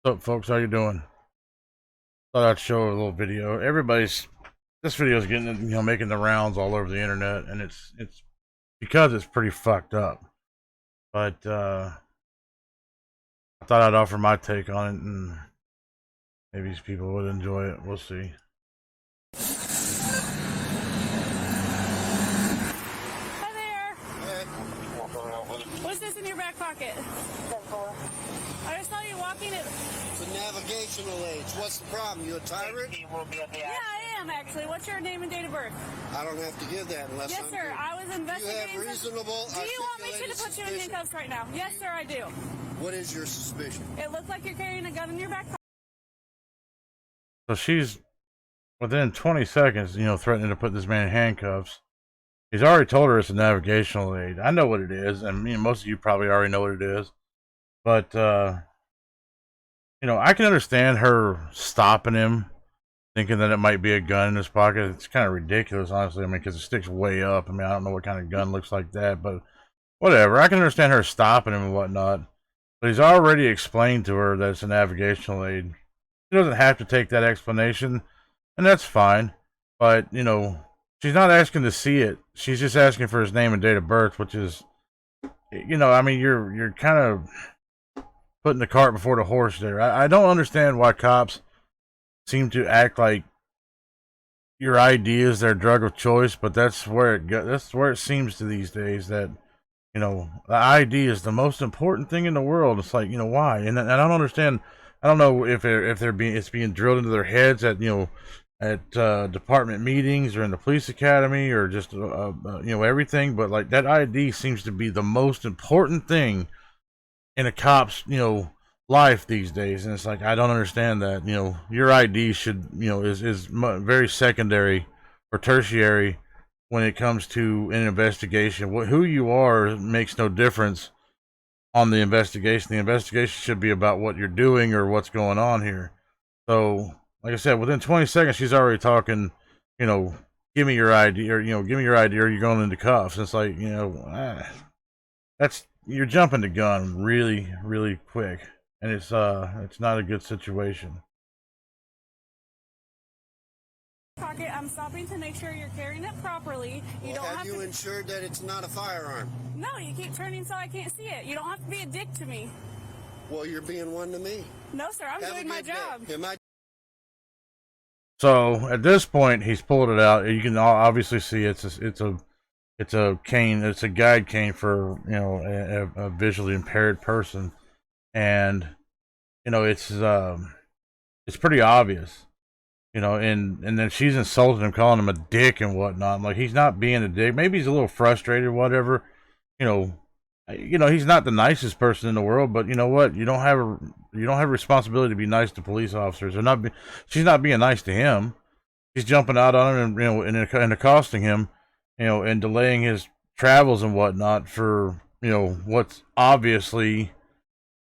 What's up, folks? How you doing? Thought I'd show a little video. This video is getting, making the rounds all over the internet, and it's because it's pretty fucked up. But I thought I'd offer my take on it, and maybe these people would enjoy it. We'll see. Hi there. Hey. What's this in your back pocket? I just saw you walking it. It's a navigational aid. What's the problem? You a tyrant? Yeah, I am actually. What's your name and date of birth? I don't have to give that unless Yes, I'm sir. here. I was investigating. You have reasonable. Do you want me to put you in suspicion. handcuffs right now? Yes, sir, I do. What is your suspicion? It looks like you're carrying a gun in your back pocket. So she's within 20 seconds, threatening to put this man in handcuffs. He's already told her it's a navigational aid. I know what it is, and most of you probably already know what it is. But I can understand her stopping him, thinking that it might be a gun in his pocket. It's kind of ridiculous, honestly. I mean, because it sticks way up. I mean, I don't know what kind of gun looks like that, but whatever. I can understand her stopping him and whatnot. But he's already explained to her that it's a navigational aid. She doesn't have to take that explanation, and that's fine. But, she's not asking to see it. She's just asking for his name and date of birth, which is, I mean, you're kind of putting the cart before the horse there. I don't understand why cops seem to act like your ID is their drug of choice, but that's where it seems to these days that the ID is the most important thing in the world. It's like, why? And I don't understand. I don't know if it's being drilled into their heads at department meetings or in the police academy or just everything, but like that ID seems to be the most important thing in a cop's life these days. And it's like, I don't understand that. Your ID should is very secondary or tertiary when it comes to an investigation. Who you are makes no difference on the investigation. The investigation should be about what you're doing or what's going on here. So like I said, within 20 seconds she's already talking, give me your ID, or give me your ID or you're going into cuffs. It's like, you're jumping the gun really, really quick, and it's not a good situation. Pocket. I'm stopping to make sure you're carrying it properly. You don't Have you ensured that it's not a firearm? No, you keep turning so I can't see it. You don't have to be a dick to me. Well, you're being one to me. No, sir. I'm doing my job. So at this point, he's pulled it out. You can obviously see it's a cane. It's a guide cane for a visually impaired person, and it's pretty obvious. And then she's insulted him, calling him a dick and whatnot. I'm like, he's not being a dick. Maybe he's a little frustrated, whatever. He's not the nicest person in the world, but you know what? You don't have a responsibility to be nice to police officers. She's not being nice to him. She's jumping out on him and accosting him, and delaying his travels and whatnot for what's obviously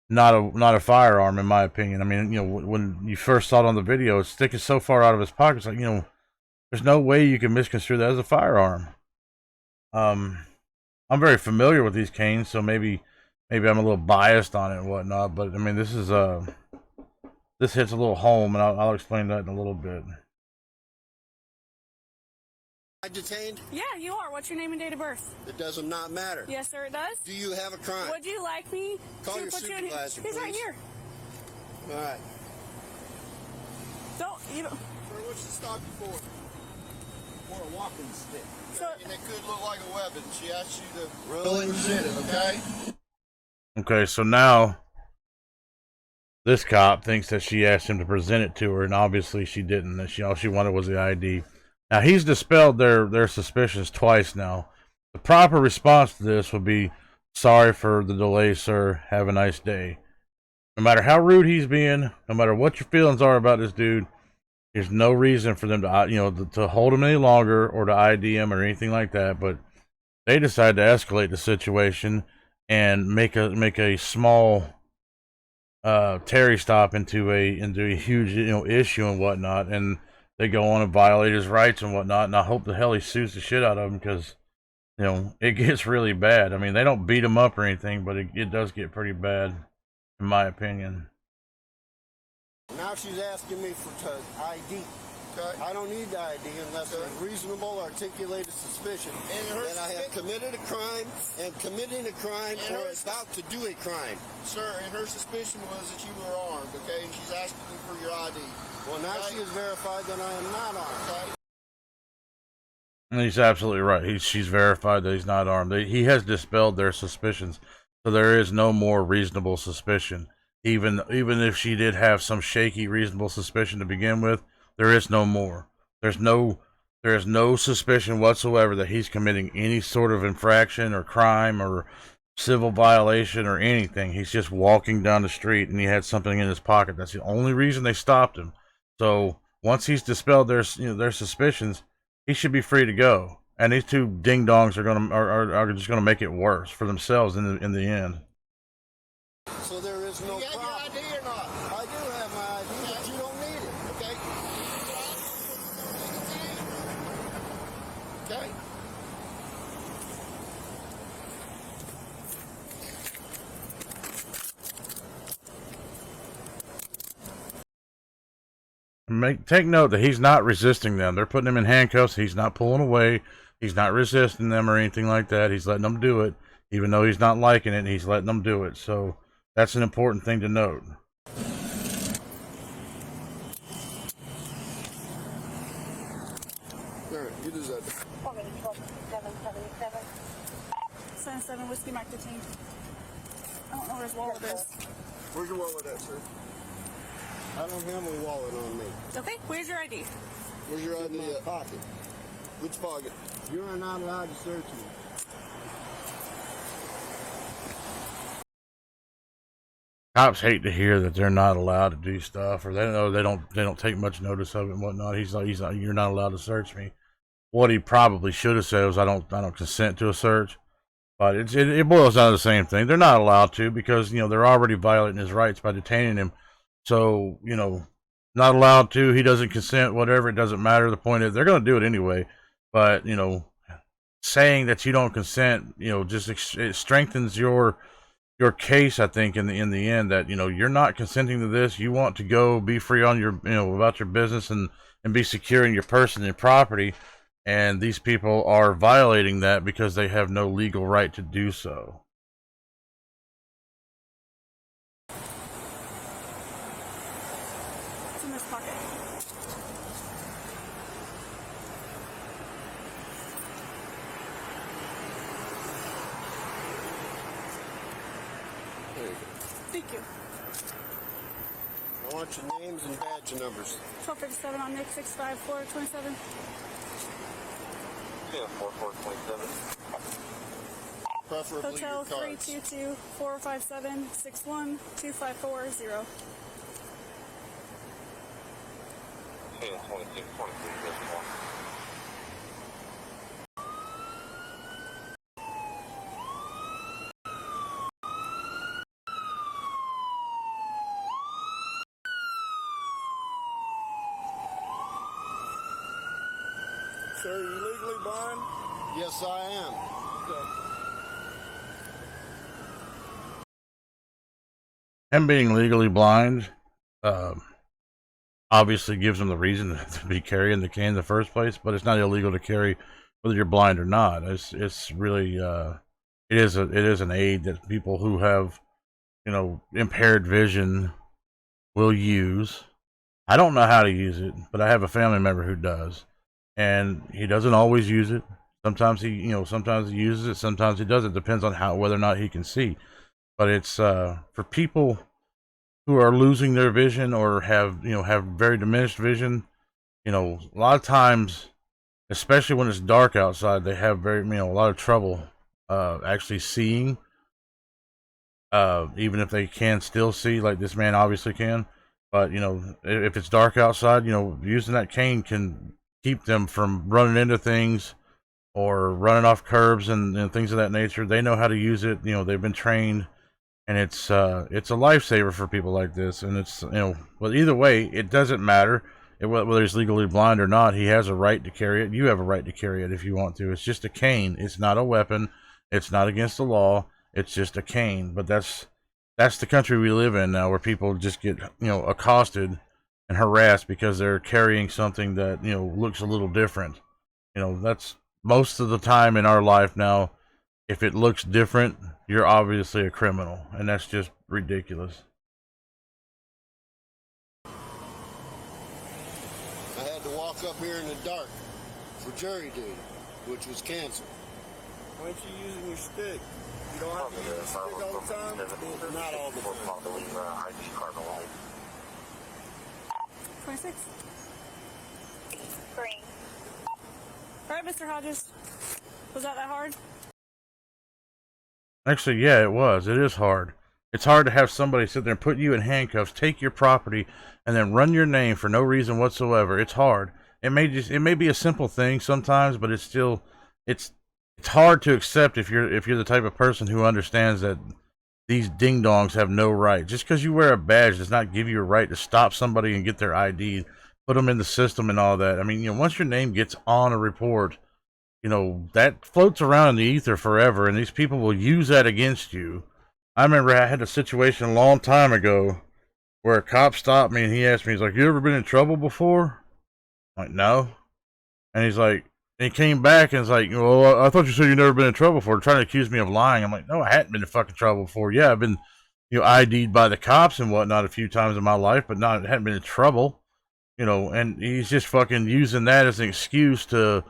not a firearm, in my opinion. I mean, when you first saw it on the video, it's sticking so far out of his pocket. It's like, there's no way you can misconstrue that as a firearm. I'm very familiar with these canes, so maybe I'm a little biased on it and whatnot. But I mean, this hits a little home, and I'll explain that in a little bit. Detained? Yeah, you are. What's your name and date of birth? It does not matter. Yes, sir, it does. Do you have a crime? Would you like me Call to your put you in? supervisor, He's right please. here. All right. You don't. Sir, what's she stop you for? For a walking stick. So, And it could look like a weapon. She asked you to really present it, okay? Okay, so now this cop thinks that she asked him to present it to her, and obviously she didn't. That all she wanted was the ID. Now he's dispelled their suspicions twice now. The proper response to this would be, "Sorry for the delay, sir. Have a nice day." No matter how rude he's being, no matter what your feelings are about this dude, there's no reason for them to hold him any longer or to ID him or anything like that. But they decide to escalate the situation and make a small Terry stop into a huge issue and whatnot, and they go on and violate his rights and whatnot. And I hope the hell he sues the shit out of him, because it gets really bad. I mean, they don't beat him up or anything, but it does get pretty bad, in my opinion. Now she's asking me for ID. Okay. I don't need the ID unless there's reasonable articulated suspicion that I have committed a crime and committing a crime or about to do a crime. Sir, and her suspicion was that you were armed, okay? And she's asking you for your ID. Well, now she has verified that I am not armed. Okay? And he's absolutely right. She's verified that he's not armed. He has dispelled their suspicions, so there is no more reasonable suspicion. Even if she did have some shaky reasonable suspicion to begin with, there is no more. There is no suspicion whatsoever that he's committing any sort of infraction or crime or civil violation or anything. He's just walking down the street and he had something in his pocket. That's the only reason they stopped him. So once he's dispelled their suspicions, he should be free to go. And these two ding dongs are just gonna make it worse for themselves in the end. So there is no problem. You got your ID or not? I do have my ID, but you don't need it. Okay. Okay. Take note that he's not resisting them. They're putting him in handcuffs. He's not pulling away. He's not resisting them or anything like that. He's letting them do it, even though he's not liking it. He's letting them do it. So that's an important thing to note. Sure, you deserve it. 77 Whiskey Mike detained. I don't know where his wallet is. Where's your wallet at, sir? I don't have a wallet on me. Okay, where's your ID? Where's your ID at? Pocket. Which pocket? You are not allowed to search me. Cops hate to hear that they're not allowed to do stuff, or they know they don't take much notice of it and whatnot. He's like, you're not allowed to search me. What he probably should have said was, I don't consent to a search. But it boils down to the same thing. They're not allowed to because they're already violating his rights by detaining him. So not allowed to. He doesn't consent. Whatever, it doesn't matter. The point is they're going to do it anyway. But saying that you don't consent, it strengthens your case. I think in the end that you're not consenting to this. You want to go be free on your about your business and be secure in your person and property. And these people are violating that because they have no legal right to do so. It's in this pocket. There you go. Thank you. I want your names and badge numbers. 1257 on Nick 65427. 4427. Preferably Hotel your cards. 322 457 6125440. 1026 23 Sir, are you legally blind? Yes, I am. Him being legally blind, obviously gives him the reason to be carrying the cane in the first place. But it's not illegal to carry whether you're blind or not. It's really it is an aid that people who have impaired vision will use. I don't know how to use it, but I have a family member who does. And he doesn't always use it. Sometimes he uses it. Sometimes he doesn't. Depends on whether or not he can see. But it's for people who are losing their vision or have very diminished vision. A lot of times, especially when it's dark outside, they have a lot of trouble actually seeing. Even if they can still see, like this man obviously can. But if it's dark outside, using that cane can keep them from running into things or running off curbs and things of that nature. They know how to use it. They've been trained, and it's a lifesaver for people like this. And it's well, either way, it doesn't matter whether he's legally blind or not. He has a right to carry it. You have a right to carry it if you want to. It's just a cane. It's not a weapon. It's not against the law. It's just a cane. But that's that's the country we live in now, where people just get, accosted and harassed because they're carrying something that, looks a little different. That's most of the time in our life now. If it looks different, you're obviously a criminal, and that's just ridiculous. I had to walk up here in the dark for jury duty, which was canceled. Why aren't you using your stick? You don't have to use your stick all the time? Not all the time. ID card alive. 26. Green. All right, Mr. Hodges. Was that hard? Actually, yeah, it was. It is hard. It's hard to have somebody sit there and put you in handcuffs, take your property, and then run your name for no reason whatsoever. It's hard. It may be a simple thing sometimes, but it's hard to accept if you're the type of person who understands that these ding dongs have no right. Just because you wear a badge does not give you a right to stop somebody and get their ID, put them in the system and all that. I mean, once your name gets on a report, that floats around in the ether forever, and these people will use that against you. I remember I had a situation a long time ago where a cop stopped me and he asked me, he's like, "You ever been in trouble before?" I'm like, "No." And he's like, and he came back and it's like, "Well, I thought you said you never been in trouble before," trying to accuse me of lying. I'm like, "No, I hadn't been in fucking trouble before. Yeah, I've been, ID'd by the cops and whatnot a few times in my life, but not, hadn't been in trouble." And he's just fucking using that as an excuse to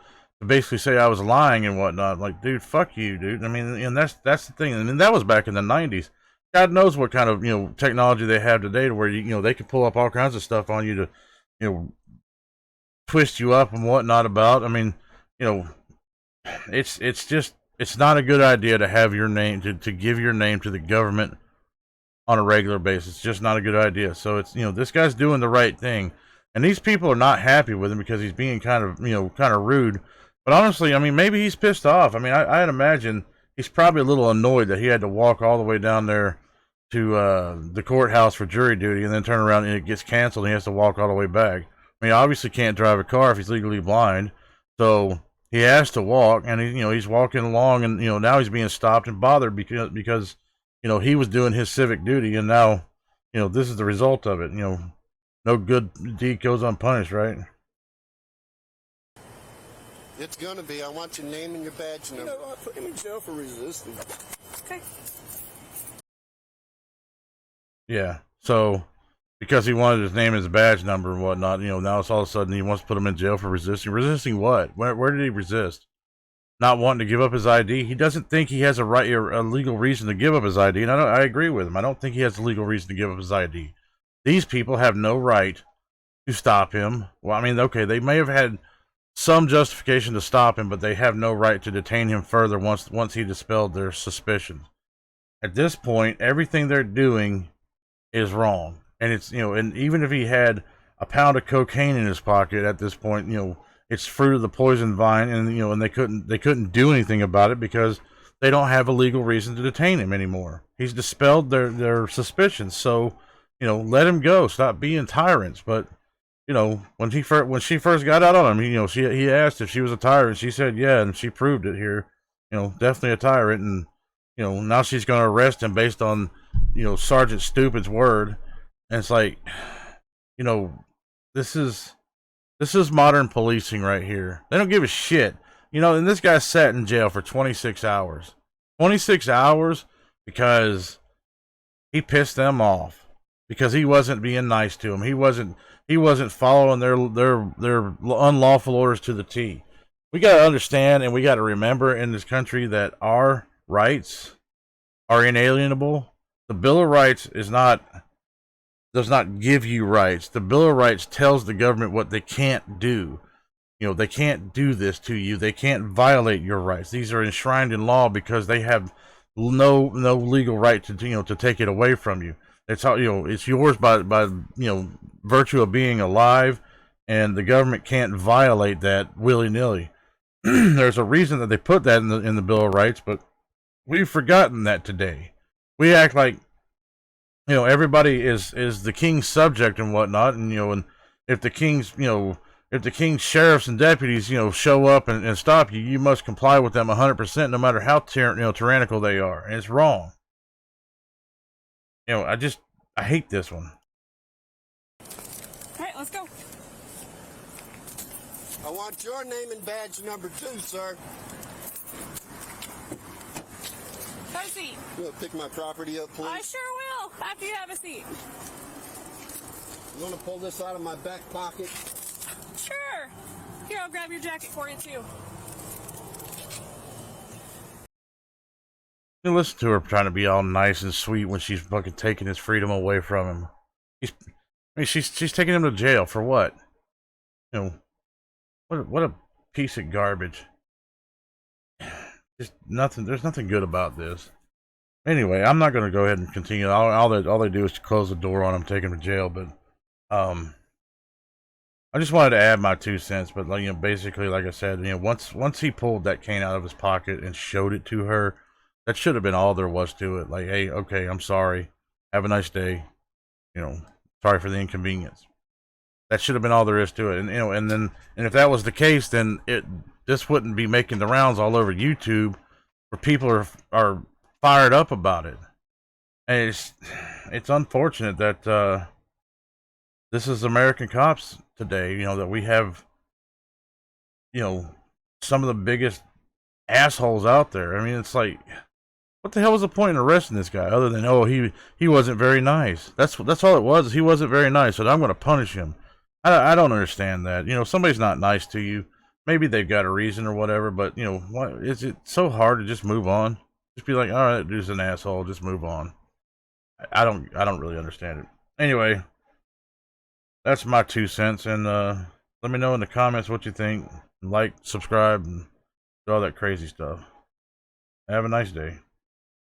basically say I was lying and whatnot. Like, dude, fuck you, dude. I mean, and that's the thing. And that was back in the 90s. God knows what kind of, technology they have today to where, they can pull up all kinds of stuff on you to, twist you up and whatnot about. I mean, it's not a good idea to have your name, to give your name to the government on a regular basis. It's just not a good idea. So it's, this guy's doing the right thing. And these people are not happy with him because he's being kind of rude. But honestly, I mean, maybe he's pissed off. I mean, I'd imagine he's probably a little annoyed that he had to walk all the way down there to the courthouse for jury duty and then turn around and it gets canceled and he has to walk all the way back. I mean, obviously can't drive a car if he's legally blind. So he has to walk, and he's walking along, and now he's being stopped and bothered because he was doing his civic duty, and now this is the result of it. No good deed goes unpunished, right? It's gonna be. I want your name and your badge number. Put him in jail for resisting. Okay. Yeah. So because he wanted his name and his badge number and whatnot, now it's all of a sudden he wants to put him in jail for resisting. Resisting what? Where did he resist? Not wanting to give up his ID. He doesn't think he has a right or a legal reason to give up his ID, and I agree with him. I don't think he has a legal reason to give up his ID. These people have no right to stop him. Well, I mean, okay, they may have had some justification to stop him, but they have no right to detain him further once he dispelled their suspicions. At this point, everything they're doing is wrong. And it's, and even if he had a pound of cocaine in his pocket at this point, it's fruit of the poison vine, and and they couldn't do anything about it because they don't have a legal reason to detain him anymore. He's dispelled their suspicions, so let him go. Stop being tyrants. But when she first got out on him, he asked if she was a tyrant. She said yeah, and she proved it here. Definitely a tyrant, and now she's going to arrest him based on Sergeant Stupid's word. And it's like, this is modern policing right here. They don't give a shit. And this guy sat in jail for 26 hours. 26 hours because he pissed them off. Because he wasn't being nice to them. He wasn't following their unlawful orders to the T. We got to understand and we got to remember in this country that our rights are inalienable. The Bill of Rights does not give you rights. The Bill of Rights tells the government what they can't do. They can't do this to you. They can't violate your rights. These are enshrined in law because they have no legal right to take it away from you. It's how it's yours by virtue of being alive, and the government can't violate that willy-nilly. There's a reason that they put that in the Bill of Rights, but we've forgotten that today. We act like everybody is the king's subject and whatnot, and if the king's sheriffs and deputies show up and stop you, you must comply with them 100%, no matter how tyrannical they are, and it's wrong. You know, I hate this one. All right, let's go. I want your name and badge number 2, sir. Have a seat. You want to pick my property up, please? I sure will, after you have a seat. You want to pull this out of my back pocket? Sure. Here, I'll grab your jacket for you, too. You listen to her trying to be all nice and sweet when she's fucking taking his freedom away from him. She's taking him to jail for what? You know, what a piece of garbage. Just nothing. There's nothing good about this. Anyway, I'm not going to go ahead and continue. All they do is close the door on him, take him to jail. But I just wanted to add my 2 cents. But like, you know, basically, like I said, you know, once he pulled that cane out of his pocket and showed it to her, that should have been all there was to it. Like, hey, okay, I'm sorry. Have a nice day. You know, sorry for the inconvenience. That should have been all there is to it. And you know, and if that was the case, then this wouldn't be making the rounds all over YouTube, where people are fired up about it. And it's unfortunate that this is American cops today. You know, that we have, you know, some of the biggest assholes out there. I mean, it's like, what the hell was the point in arresting this guy other than, oh, he wasn't very nice? That's all it was. He wasn't very nice, so I'm going to punish him. I don't understand that. You know, if somebody's not nice to you, maybe they've got a reason or whatever, but, you know, why is it so hard to just move on? Just be like, all right, that dude's an asshole, just move on. I don't really understand it. Anyway, that's my 2 cents, and let me know in the comments what you think. Like, subscribe, and all that crazy stuff. Have a nice day.